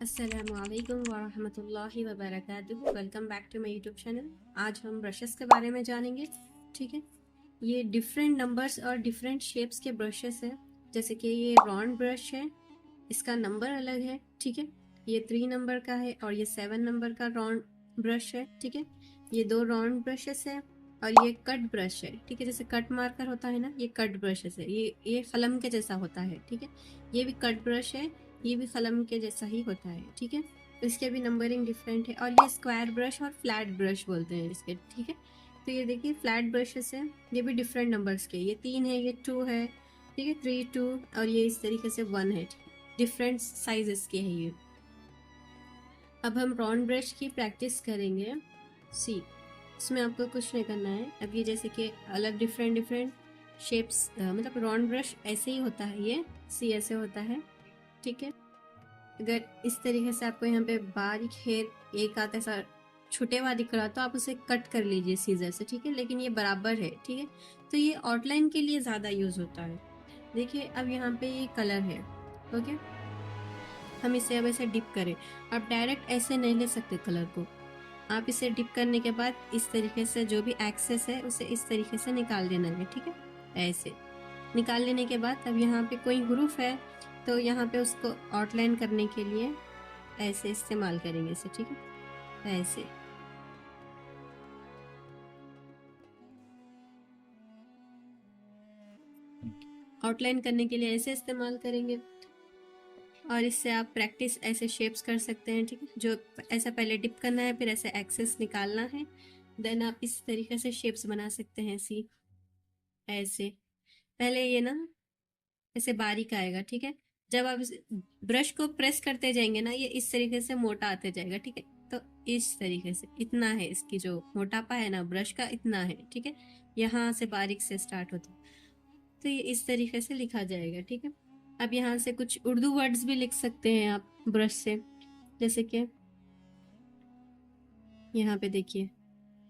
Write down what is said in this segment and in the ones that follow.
अस्सलामुअलैकुम वरहमतुल्लाहि वबरकातुहू। Welcome back to my YouTube channel. आज हम ब्रशेस के बारे में जानेंगे। ठीक है, ये डिफरेंट नंबर्स और डिफरेंट शेप्स के ब्रशेस हैं। जैसे कि ये राउंड ब्रश है, इसका नंबर अलग है। ठीक है, ये 3 नंबर का है और ये 7 नंबर का राउंड ब्रश है। ठीक है, ये 2 राउंड ब्रशेस है और ये कट ब्रश है। ठीक है, जैसे कट मार्कर होता है ना, ये कट ब्रशेस है। ये कलम के जैसा होता है। ठीक है, ये भी कट ब्रश है, ये भी कलम के जैसा ही होता है। ठीक है, तो इसके भी नंबरिंग डिफरेंट है। और ये स्क्वायर ब्रश और फ्लैट ब्रश बोलते हैं इसके। ठीक है, तो ये देखिए फ्लैट ब्रशेस है, ये भी डिफरेंट नंबर्स के। ये 3 है, ये 2 है। ठीक है, 3 2 और ये इस तरीके से 1 है। डिफरेंट साइजेस के है ये। अब हम राउंड ब्रश की प्रैक्टिस करेंगे। सी, इसमें आपको कुछ नहीं करना है। अब ये जैसे कि अलग डिफरेंट शेप्स, मतलब राउंड ब्रश ऐसे ही होता है, ये सी ऐसे होता है। ठीक है, अगर इस तरीके से आपको यहाँ पे बारीक हेयर एक आध ऐसा छुटे हुआ दिख रहा तो आप उसे कट कर लीजिए सीजर से। ठीक है, लेकिन ये बराबर है। ठीक है, तो ये आउटलाइन के लिए ज़्यादा यूज़ होता है। देखिए अब यहाँ पे ये कलर है। ओके, हम इसे अब ऐसे डिप करें। आप डायरेक्ट ऐसे नहीं ले सकते कलर को। आप इसे डिप करने के बाद इस तरीके से जो भी एक्सेस है उसे इस तरीके से निकाल देना है। ठीक है, ऐसे निकाल लेने के बाद अब यहाँ पे कोई ह्रूफ है तो यहाँ पे उसको आउटलाइन करने के लिए ऐसे इस्तेमाल करेंगे इसे। ठीक है, ऐसे आउटलाइन करने के लिए ऐसे इस्तेमाल करेंगे। और इससे आप प्रैक्टिस ऐसे शेप्स कर सकते हैं। ठीक है, जो ऐसा पहले डिप करना है, फिर ऐसे एक्सेस निकालना है, देन आप इस तरीके से शेप्स बना सकते हैं। सी ऐसे पहले ये ना ऐसे बारीक आएगा। ठीक है, जब आप इस ब्रश को प्रेस करते जाएंगे ना, ये इस तरीके से मोटा आते जाएगा। ठीक है, तो इस तरीके से इतना है, इसकी जो मोटापा है ना ब्रश का इतना है। ठीक है, यहाँ से बारीक से स्टार्ट होता है, तो ये इस तरीके से लिखा जाएगा। ठीक है, अब यहाँ से कुछ उर्दू वर्ड्स भी लिख सकते हैं आप ब्रश से। जैसे कि यहाँ पे देखिए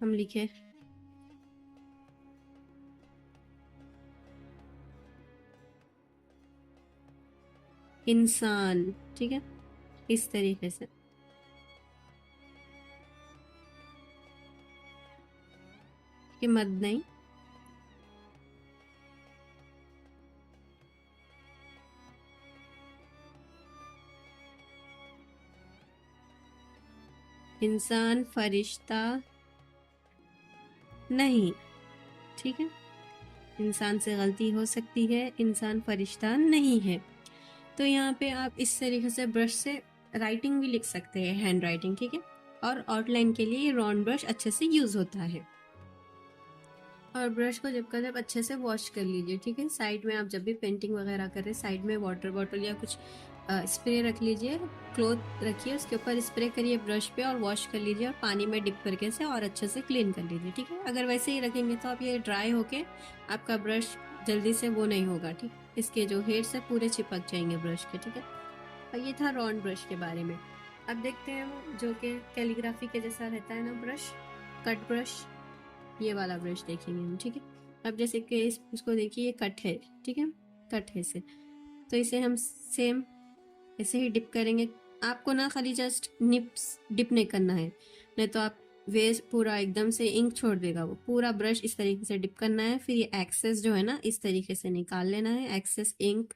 हम लिखे इंसान। ठीक है, इस तरीके से। कि मद नहीं, इंसान फरिश्ता नहीं। ठीक है, इंसान से गलती हो सकती है, इंसान फरिश्ता नहीं है। तो यहाँ पे आप इस तरीके से ब्रश से राइटिंग भी लिख सकते हैं, हैंड राइटिंग। ठीक है, और आउटलाइन के लिए राउंड ब्रश अच्छे से यूज होता है। और ब्रश को जब का जब अच्छे से वॉश कर लीजिए। ठीक है, साइड में आप जब भी पेंटिंग वगैरह कर रहे साइड में वाटर बॉटल या कुछ स्प्रे रख लीजिए, क्लॉथ रखिए, उसके ऊपर स्प्रे करिए ब्रश पे और वॉश कर लीजिए और पानी में डिप करके से और अच्छे से क्लीन कर लीजिए। ठीक है, अगर वैसे ही रखेंगे तो आप ये ड्राई होके आपका ब्रश जल्दी से वो नहीं होगा। ठीक, इसके जो हेड्स है पूरे चिपक जाएंगे ब्रश के। ठीक है, और ये था राउंड ब्रश के बारे में। अब देखते हैं वो जो कि कैलीग्राफी के जैसा रहता है ना ब्रश, कट ब्रश। ये वाला ब्रश देखेंगे हम। ठीक है, अब जैसे कि इसको देखिए, ये कट है। ठीक है, कट है इसे, तो इसे हम सेम ऐसे ही डिप करेंगे। आपको ना खाली जस्ट निप्स डिप नहीं करना है, नहीं तो आप वेस्ट पूरा एकदम से इंक छोड़ देगा वो। पूरा ब्रश इस तरीके से डिप करना है, फिर ये एक्सेस जो है ना इस तरीके से निकाल लेना है, एक्सेस इंक।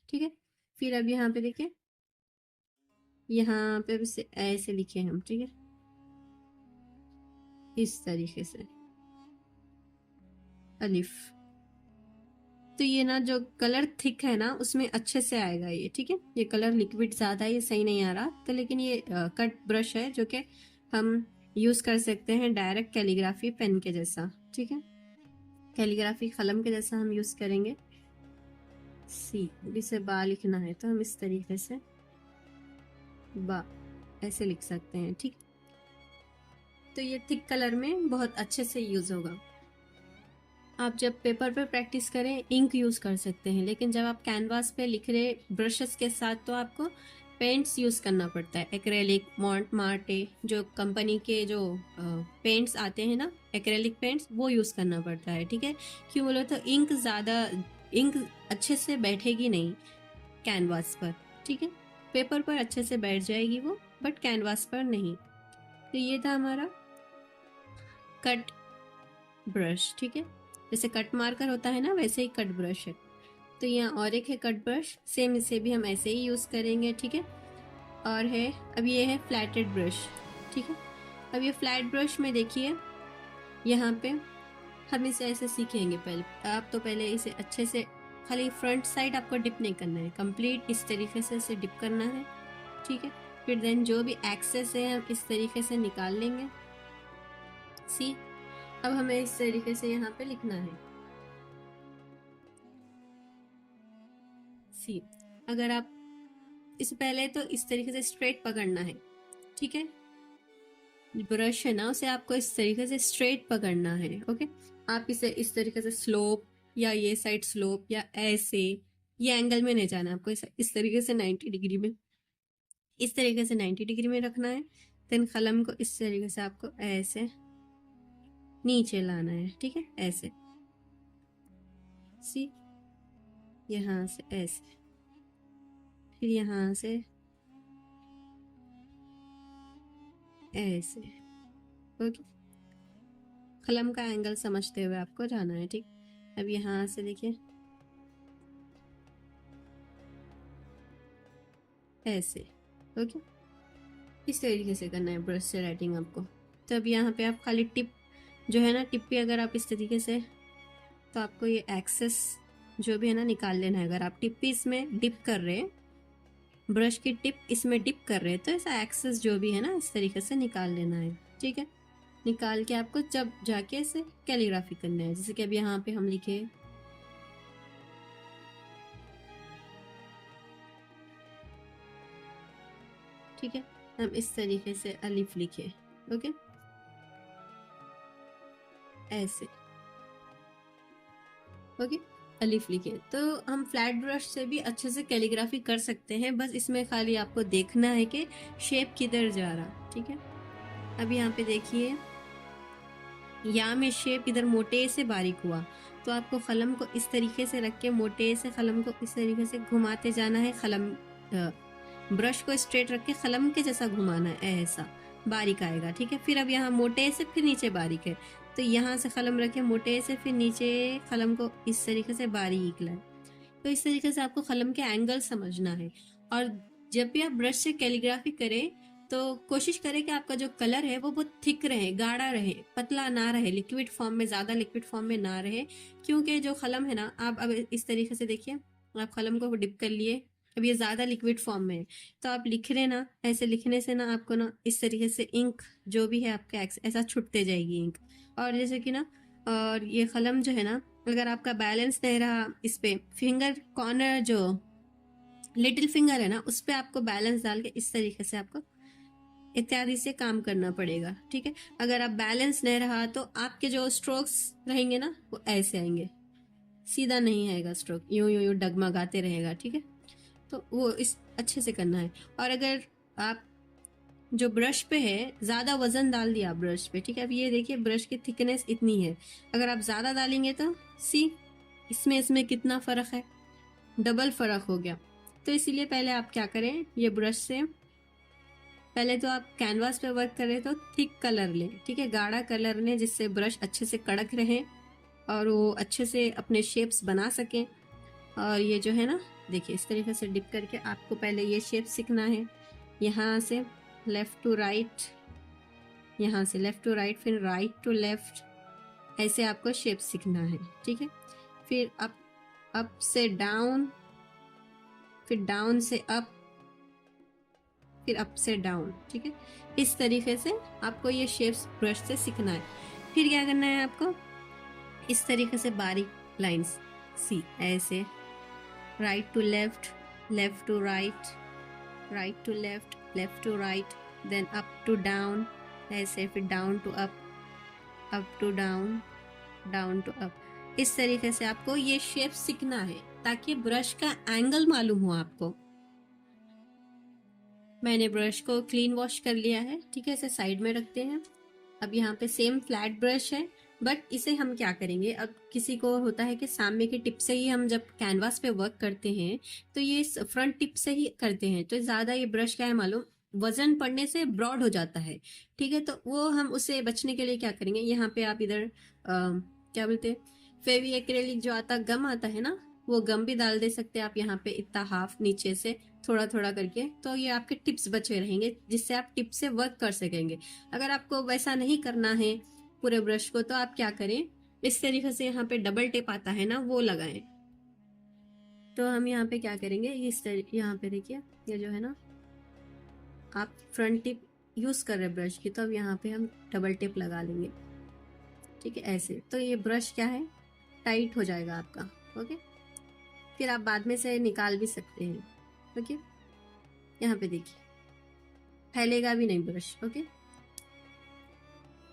ठीक है, फिर अब यहाँ पे देखिए, यहाँ पे ऐसे लिखे हम। ठीक है, इस तरीके से अलिफ। तो ये ना जो कलर थिक है ना उसमें अच्छे से आएगा ये। ठीक है, ये कलर लिक्विड ज़्यादा है, ये सही नहीं आ रहा तो, लेकिन ये कट ब्रश है जो कि हम यूज़ कर सकते हैं डायरेक्ट कैलीग्राफी पेन के जैसा। ठीक है, कैलीग्राफी कलम के जैसा हम यूज़ करेंगे। सी, इसे बा लिखना है तो हम इस तरीके से बा ऐसे लिख सकते हैं। ठीक, तो ये थिक कलर में बहुत अच्छे से यूज़ होगा। आप जब पेपर पे प्रैक्टिस करें इंक यूज़ कर सकते हैं, लेकिन जब आप कैनवास पे लिख रहे ब्रशेस के साथ तो आपको पेंट्स यूज़ करना पड़ता है। एक्रेलिक, मार्टे, जो कंपनी के जो पेंट्स आते हैं ना, एक्रेलिक पेंट्स, वो यूज़ करना पड़ता है। ठीक है, क्यों बोलो तो इंक ज़्यादा, इंक अच्छे से बैठेगी नहीं कैनवास पर। ठीक है, पेपर पर अच्छे से बैठ जाएगी वो, बट कैनवास पर नहीं। तो ये था हमारा कट ब्रश, ठीक है। जैसे कट मार्कर होता है ना, वैसे ही कट ब्रश है। तो यहाँ और एक है कट ब्रश, सेम इसे भी हम ऐसे ही यूज़ करेंगे, ठीक है। और है, अब ये है फ्लैटेड ब्रश, ठीक है। अब ये फ्लैट ब्रश में देखिए, यहाँ पे हम इसे ऐसे सीखेंगे। पहले आप तो पहले इसे अच्छे से, खाली फ्रंट साइड आपको डिप नहीं करना है, कंप्लीट इस तरीके से इसे डिप करना है, ठीक है। फिर देन जो भी एक्सेस है हम इस तरीके से निकाल लेंगे। सी, अब हमें इस तरीके से यहाँ पे लिखना है। सी, अगर आप इसे पहले तो इस तरीके से स्ट्रेट पकड़ना है, ठीक है। ब्रश है ना, उसे आपको इस तरीके से स्ट्रेट पकड़ना है, ओके। आप इसे इस तरीके से स्लोप या ये साइड स्लोप या ऐसे, ये एंगल में नहीं जाना आपको, इस तरीके से 90 डिग्री में, इस तरीके से 90 डिग्री में रखना है। देन कलम को इस तरीके से आपको ऐसे नीचे लाना है, ठीक है, ऐसे। सी, यहाँ से ऐसे, फिर यहाँ से ऐसे, ओके। कलम का एंगल समझते हुए आपको जाना है, ठीक। अब यहाँ से देखिए ऐसे, ओके। इस तरीके से करना है ब्रश से राइटिंग आपको। तो अब यहाँ पे आप खाली टिप जो है ना, टिप पे अगर आप इस तरीके से, तो आपको ये एक्सेस जो भी है ना निकाल लेना है। अगर आप टिप भी इसमें डिप कर रहे हैं, ब्रश की टिप इसमें डिप कर रहे हैं, तो ऐसा एक्सेस जो भी है ना इस तरीके से निकाल लेना है, ठीक है। निकाल के आपको जब जाके इसे कैलीग्राफी करना है, जैसे कि अब यहाँ पे हम लिखे, ठीक है। हम इस तरीके से अलिफ लिखे, ओके, ऐसे, ओके, अलिफ लिखे। तो हम फ्लैट ब्रश से भी अच्छे से कैलीग्राफी कर सकते हैं, बस इसमें खाली आपको देखना है कि शेप किधर जा रहा, ठीक है। अब यहाँ पे देखिए, या में शेप इधर मोटे से बारीक हुआ, तो आपको कलम को इस तरीके से रख के मोटे से कलम को इस तरीके से घुमाते जाना है। कलम ब्रश को स्ट्रेट रख के कलम के जैसा घुमाना है, ऐसा बारीक आएगा, ठीक है। फिर अब यहाँ मोटे से फिर नीचे बारीक है, तो यहाँ से कलम रखे मोटे से, फिर नीचे कलम को इस तरीके से बारीक लाए। तो इस तरीके से आपको कलम के एंगल समझना है। और जब भी आप ब्रश से कैलीग्राफी करें तो कोशिश करें कि आपका जो कलर है वो बहुत थिक रहे, गाढ़ा रहे, पतला ना रहे, लिक्विड फॉर्म में, ज़्यादा लिक्विड फॉर्म में ना रहे। क्योंकि जो कलम है ना, आप अब इस तरीके से देखिए, आप कलम को डिप कर लिए, अब ये ज़्यादा लिक्विड फॉर्म में है, तो आप लिख रहे ना, ऐसे लिखने से ना आपको ना इस तरीके से इंक जो भी है आपका ऐसा छुटते जाएगी इंक। और जैसे कि ना, और ये कलम जो है ना, अगर आपका बैलेंस नहीं रहा, इस पे फिंगर कॉर्नर जो लिटिल फिंगर है ना, उस पे आपको बैलेंस डाल के इस तरीके से आपको इत्यादि से काम करना पड़ेगा, ठीक है। अगर आप बैलेंस नहीं रहा तो आपके जो स्ट्रोक्स रहेंगे ना वो ऐसे आएंगे, सीधा नहीं आएगा स्ट्रोक, यूं यूं यूं डगमगाते रहेगा, ठीक है। तो वो इस अच्छे से करना है। और अगर आप जो ब्रश पे है ज़्यादा वजन डाल दिया ब्रश पे, ठीक है। अब ये देखिए ब्रश की थिकनेस इतनी है, अगर आप ज़्यादा डालेंगे तो सी, इसमें कितना फ़र्क है, डबल फ़र्क हो गया। तो इसीलिए पहले आप क्या करें, ये ब्रश से पहले तो आप कैनवास पे वर्क करें तो थिक कलर लें, ठीक है, गाढ़ा कलर लें, जिससे ब्रश अच्छे से कड़क रहे और वो अच्छे से अपने शेप्स बना सकें। और ये जो है ना, देखिए इस तरीके से डिप करके आपको पहले ये शेप सीखना है, यहाँ से लेफ़्ट टू राइट, यहाँ से लेफ़्ट टू राइट, फिर राइट टू लेफ़्ट, ऐसे आपको शेप सीखना है, ठीक है। फिर अप से डाउन, फिर डाउन से अप, फिर अप से डाउन, ठीक है। इस तरीके से आपको ये शेप्स ब्रश से सीखना है। फिर क्या करना है आपको, इस तरीके से बारीक लाइंस, सी, ऐसे right to left, left to right, right to left, left to right, then up to down, ऐसे, फिर down to up to down, down to up. इस तरीके से आपको ये शेप सीखना है ताकि ब्रश का एंगल मालूम हो आपको। मैंने ब्रश को क्लीन वॉश कर लिया है, ठीक है, इसे साइड में रखते हैं। अब यहाँ पे सेम फ्लैट ब्रश है, बट इसे हम क्या करेंगे, अब किसी को होता है कि सामने की टिप से ही हम जब कैनवास पे वर्क करते हैं तो ये फ्रंट टिप से ही करते हैं, तो ज़्यादा ये ब्रश क्या है मालूम, वजन पड़ने से ब्रॉड हो जाता है। ठीक है, तो वो हम उससे बचने के लिए क्या करेंगे, यहाँ पे आप इधर क्या बोलते हैं, फेवी एक्रेलिक जो आता गम आता है ना, वो गम भी डाल दे सकते हैं आप यहाँ पे, इतना हाफ नीचे से थोड़ा थोड़ा करके, तो ये आपके टिप्स बचे रहेंगे जिससे आप टिप से वर्क कर सकेंगे। अगर आपको वैसा नहीं करना है पूरे ब्रश को, तो आप क्या करें, इस तरीके से यहाँ पे डबल टेप आता है ना, वो लगाएं। तो हम यहाँ पे क्या करेंगे, इस यहाँ पे देखिए, ये जो है ना, आप फ्रंट टिप यूज कर रहे ब्रश की, तो अब यहाँ पे हम डबल टेप लगा लेंगे। ठीक है, ऐसे तो ये ब्रश क्या है, टाइट हो जाएगा आपका। ओके, फिर आप बाद में से निकाल भी सकते हैं। ओके, यहाँ पे देखिए फैलेगा भी नहीं ब्रश। ओके,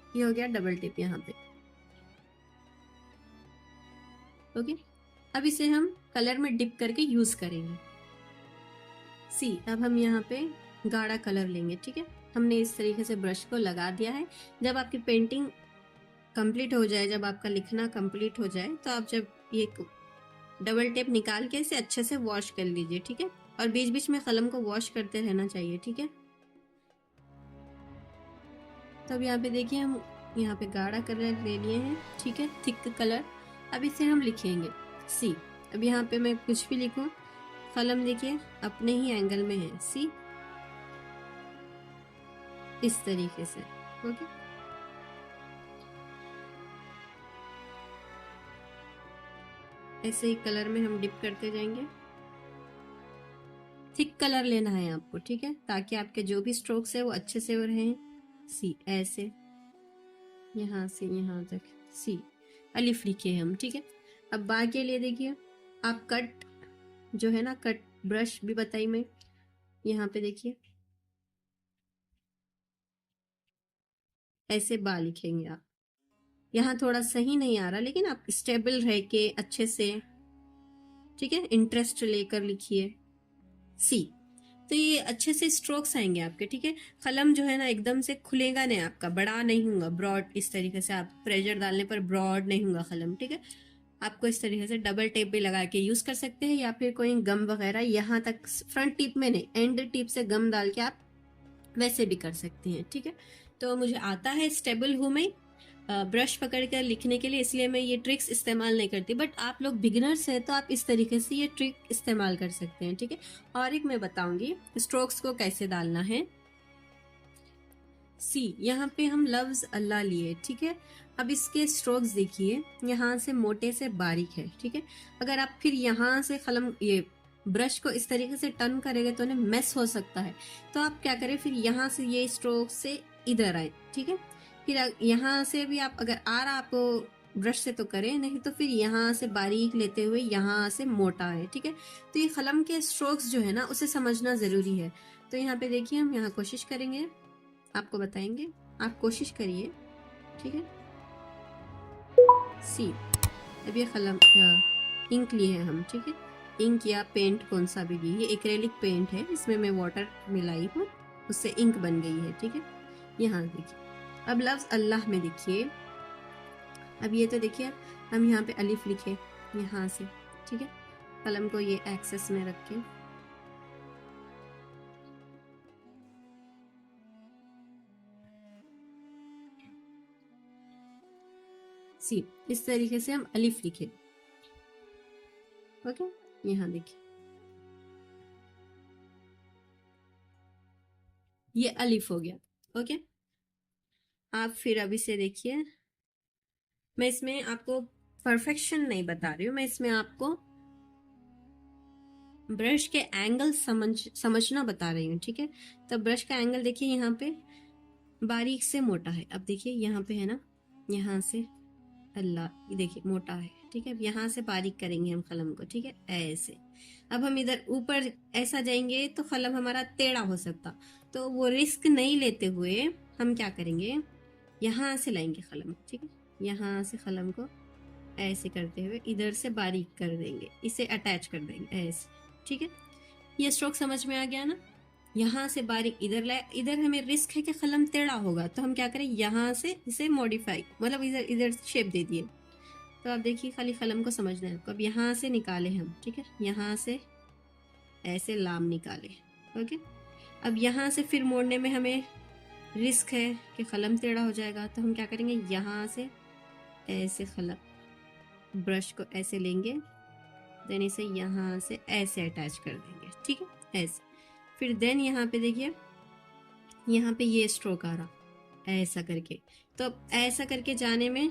ये हो गया डबल टिप यहाँ पे। ओके, अब इसे हम कलर में डिप करके यूज करेंगे। सी, अब हम यहाँ पे गाढ़ा कलर लेंगे। ठीक है, हमने इस तरीके से ब्रश को लगा दिया है। जब आपकी पेंटिंग कंप्लीट हो जाए, जब आपका लिखना कंप्लीट हो जाए, तो आप जब ये डबल टेप निकाल के इसे अच्छे से वॉश कर लीजिए। ठीक है, और बीच बीच में कलम को वॉश करते रहना चाहिए। ठीक है, तब यहाँ पे देखिए हम यहाँ पे गाढ़ा कलर ले लिए हैं। ठीक है, थिक कलर। अब इसे हम लिखेंगे सी। अब यहाँ पे मैं कुछ भी लिखूं, कलम देखिए अपने ही एंगल में है, सी, इस तरीके से। ओके, ऐसे ही कलर में हम डिप करते जाएंगे। थिक कलर लेना है आपको। ठीक है, ताकि आपके जो भी स्ट्रोक्स है वो अच्छे से हो रहे हैं। सी, ऐसे यहाँ से यहाँ तक सी, अलिफ लिखे हम। ठीक है, अब बा के लिए देखिए आप कट जो है ना, कट ब्रश भी बताई मैं, यहाँ पे देखिए ऐसे बा लिखेंगे आप। यहाँ थोड़ा सही नहीं आ रहा, लेकिन आप स्टेबल रह के अच्छे से, ठीक है, इंटरेस्ट लेकर लिखिए सी। तो ये अच्छे से स्ट्रोक्स आएंगे आपके। ठीक है, कलम जो है ना एकदम से खुलेगा नहीं आपका, बड़ा नहीं होगा, ब्रॉड, इस तरीके से आप प्रेशर डालने पर ब्रॉड नहीं होगा कलम। ठीक है, आपको इस तरीके से डबल टेप भी लगा के यूज कर सकते हैं, या फिर कोई गम वगैरह यहाँ तक, फ्रंट टिप में नहीं, एंड टिप से गम डाल के आप वैसे भी कर सकते हैं। ठीक है, तो मुझे आता है, स्टेबल हूँ मैं ब्रश पकड़ कर लिखने के लिए, इसलिए मैं ये ट्रिक्स इस्तेमाल नहीं करती। बट आप लोग बिगिनर्स हैं तो आप इस तरीके से ये ट्रिक इस्तेमाल कर सकते हैं। ठीक है, और एक मैं बताऊंगी स्ट्रोक्स को कैसे डालना है। सी, यहाँ पे हम लफ्ज अल्लाह लिए। ठीक है, अब इसके स्ट्रोक्स देखिए, यहाँ से मोटे से बारीक है। ठीक है, अगर आप फिर यहाँ से कलम ये ब्रश को इस तरीके से टर्न करेंगे तो उन्हें मेस हो सकता है। तो आप क्या करें, फिर यहाँ से ये स्ट्रोक से इधर आए। ठीक है, फिर यहाँ से भी आप अगर आ रहा आपको ब्रश से तो करें, नहीं तो फिर यहाँ से बारीक लेते हुए यहाँ से मोटा है। ठीक है, तो ये कलम के स्ट्रोक्स जो है ना उसे समझना ज़रूरी है। तो यहाँ पे देखिए हम यहाँ कोशिश करेंगे, आपको बताएंगे, आप कोशिश करिए। ठीक है, सी, अब ये कलम इंक लिए हैं हम। ठीक है, इंक या पेंट कौन सा भी लिए, ये एक्रेलिक पेंट है, इसमें मैं वाटर मिलाई हूँ, उससे इंक बन गई है। ठीक है, यहाँ देखिए, अब लफ्ज़ अल्लाह में देखिए, अब ये तो देखिए हम यहाँ पे अलिफ लिखे यहाँ से। ठीक है, कलम को ये एक्सेस में रख के, सी, इस तरीके से हम अलिफ लिखे। ओके, यहाँ देखिए ये अलिफ हो गया। ओके, आप फिर अभी से देखिए, मैं इसमें आपको परफेक्शन नहीं बता रही हूँ, मैं इसमें आपको ब्रश के एंगल समझना बता रही हूँ। ठीक है, तो ब्रश का एंगल देखिए, यहाँ पे बारीक से मोटा है। अब देखिए यहाँ पे है ना, यहाँ से अल्लाह, ये देखिए मोटा है। ठीक है, अब यहाँ से बारीक करेंगे हम कलम को। ठीक है, ऐसे। अब हम इधर ऊपर ऐसा जाएंगे तो कलम हमारा टेढ़ा हो सकता, तो वो रिस्क नहीं लेते हुए हम क्या करेंगे, यहाँ से लाएंगे कलम। ठीक है, यहाँ से कलम को ऐसे करते हुए इधर से बारीक कर देंगे, इसे अटैच कर देंगे ऐसे। ठीक है, ये स्ट्रोक समझ में आ गया ना। यहाँ से बारीक इधर लाए, इधर हमें रिस्क है कि कलम टेढ़ा होगा, तो हम क्या करें, यहाँ से इसे मॉडिफाई, मतलब इधर इधर शेप दे दिए। तो आप देखिए, खाली कलम को समझना है आपको। अब यहाँ से निकाले हम, ठीक है, यहाँ से ऐसे लाम निकाले, ओके। अब यहाँ से फिर मोड़ने में हमें रिस्क है कि कलम टेढ़ा हो जाएगा, तो हम क्या करेंगे, यहाँ से ऐसे कलम ब्रश को ऐसे लेंगे, देन इसे यहाँ से ऐसे अटैच कर देंगे, ठीक है, ऐसे। फिर देन यहाँ पे देखिए, यहाँ पे ये स्ट्रोक आ रहा ऐसा करके। तो अब ऐसा करके जाने में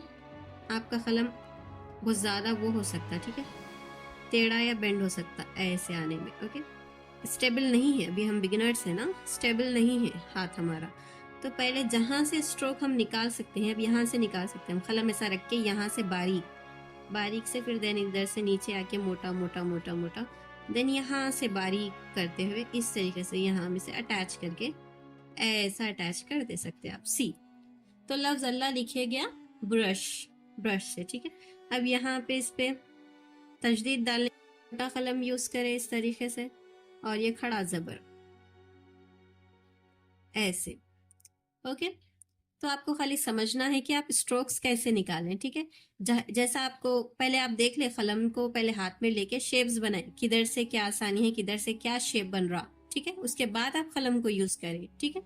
आपका कलम बहुत ज़्यादा वो हो सकता है, ठीक है, टेढ़ा या बेंड हो सकता ऐसे आने में, ओके। स्टेबल नहीं है, अभी हम बिगिनर्स हैं ना, स्टेबल नहीं है हाथ हमारा। तो पहले जहाँ से स्ट्रोक हम निकाल सकते हैं, अब यहाँ से निकाल सकते हैं हम, कलम ऐसा रख के यहाँ से बारीक बारीक से, फिर देन इधर से नीचे आके मोटा मोटा मोटा मोटा, देन यहाँ से बारीक करते हुए इस तरीके से यहाँ हम इसे अटैच करके ऐसा अटैच कर दे सकते हैं आप। सी, तो लफ्ज अल्लाह लिखे गया ब्रश, ब्रश से, ठीक है। अब यहाँ पे इस पे तजदीद डालने, छोटा कलम यूज करें इस तरीके से, और ये खड़ा जबर ऐसे, ओके। तो आपको खाली समझना है कि आप स्ट्रोक्स कैसे निकालें, ठीक है। जैसा आपको पहले आप देख ले, कलम को पहले हाथ में लेके शेप्स बनाए, किधर से क्या आसानी है, किधर से क्या शेप बन रहा, ठीक है। उसके बाद आप कलम को यूज करें, ठीक है।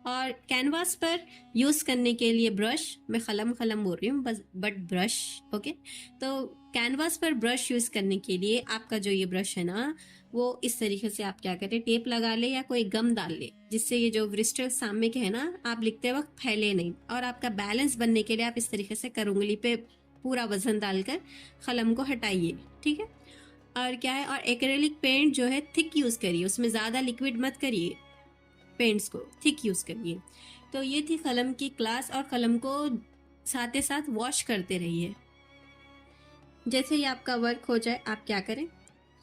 और कैनवास पर यूज करने के लिए ब्रश, मैं कलम कलम बोल रही हूँ बस, बट ब्रश, ओके। तो कैनवास पर ब्रश यूज करने के लिए आपका जो ये ब्रश है ना, वो इस तरीके से आप क्या करें, टेप लगा ले या कोई गम डाल ले, जिससे ये जो ब्रिस्टल सामने के है ना, आप लिखते वक्त फैले नहीं। और आपका बैलेंस बनने के लिए आप इस तरीके से करूंगली पे पूरा वजन डालकर कलम को हटाइए, ठीक है। और क्या है, और एक्रेलिक पेंट जो है थिक यूज करिए, उसमें ज्यादा लिक्विड मत करिए, पेंट्स को थिक यूज करिए। तो ये थी कलम की क्लास, और कलम को साथ ही साथ वॉश करते रहिए। जैसे ही आपका वर्क हो जाए, आप क्या करें,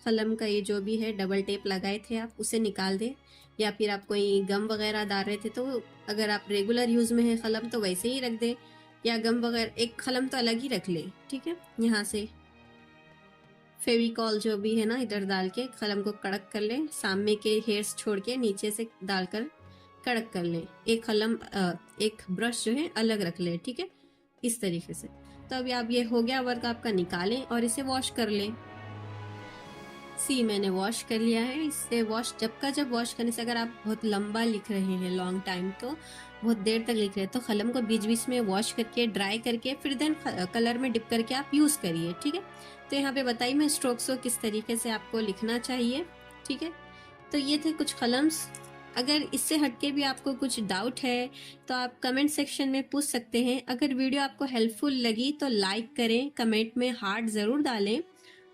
कलम का ये जो भी है डबल टेप लगाए थे आप, उसे निकाल दें, या फिर आप कोई गम वगैरह डाल रहे थे, तो अगर आप रेगुलर यूज में है कलम तो वैसे ही रख दें, या गम वगैरह एक कलम तो अलग ही रख ले, ठीक है। यहाँ से फेविकॉल जो भी है ना, इधर डाल के कलम को कड़क कर लें, सामने के हेयर्स छोड़ के नीचे से डालकर कड़क कर लें। एक कलम एक ब्रश जो है अलग रख लें, ठीक है, इस तरीके से। तो अभी आप ये हो गया वर्क आपका, निकालें और इसे वॉश कर लें। सी, मैंने वॉश कर लिया है। इससे वॉश जब वॉश करने से, अगर आप बहुत लंबा लिख रहे हैं, लॉन्ग टाइम, तो बहुत देर तक लिख रहे हैं, तो कलम को बीच बीच में वॉश करके ड्राई करके फिर देन कलर में डिप करके आप यूज़ करिए, ठीक है। तो यहाँ पे बताइए मैं स्ट्रोक्स को किस तरीके से आपको लिखना चाहिए, ठीक है। तो ये थे कुछ कलम्स। अगर इससे हटके भी आपको कुछ डाउट है तो आप कमेंट सेक्शन में पूछ सकते हैं। अगर वीडियो आपको हेल्पफुल लगी तो लाइक करें, कमेंट में हार्ट ज़रूर डालें,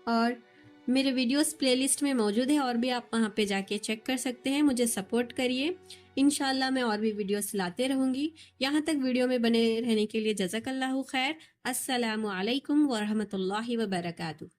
और मेरे वीडियोस प्लेलिस्ट में मौजूद है, और भी आप वहाँ पे जाके चेक कर सकते हैं। मुझे सपोर्ट करिए, इंशाल्लाह मैं और भी वीडियोस लाते रहूँगी। यहाँ तक वीडियो में बने रहने के लिए जज़ाकल्लाहु खैर। अस्सलामु अलैकुम व रहमतुल्लाहि व बरकातुहू।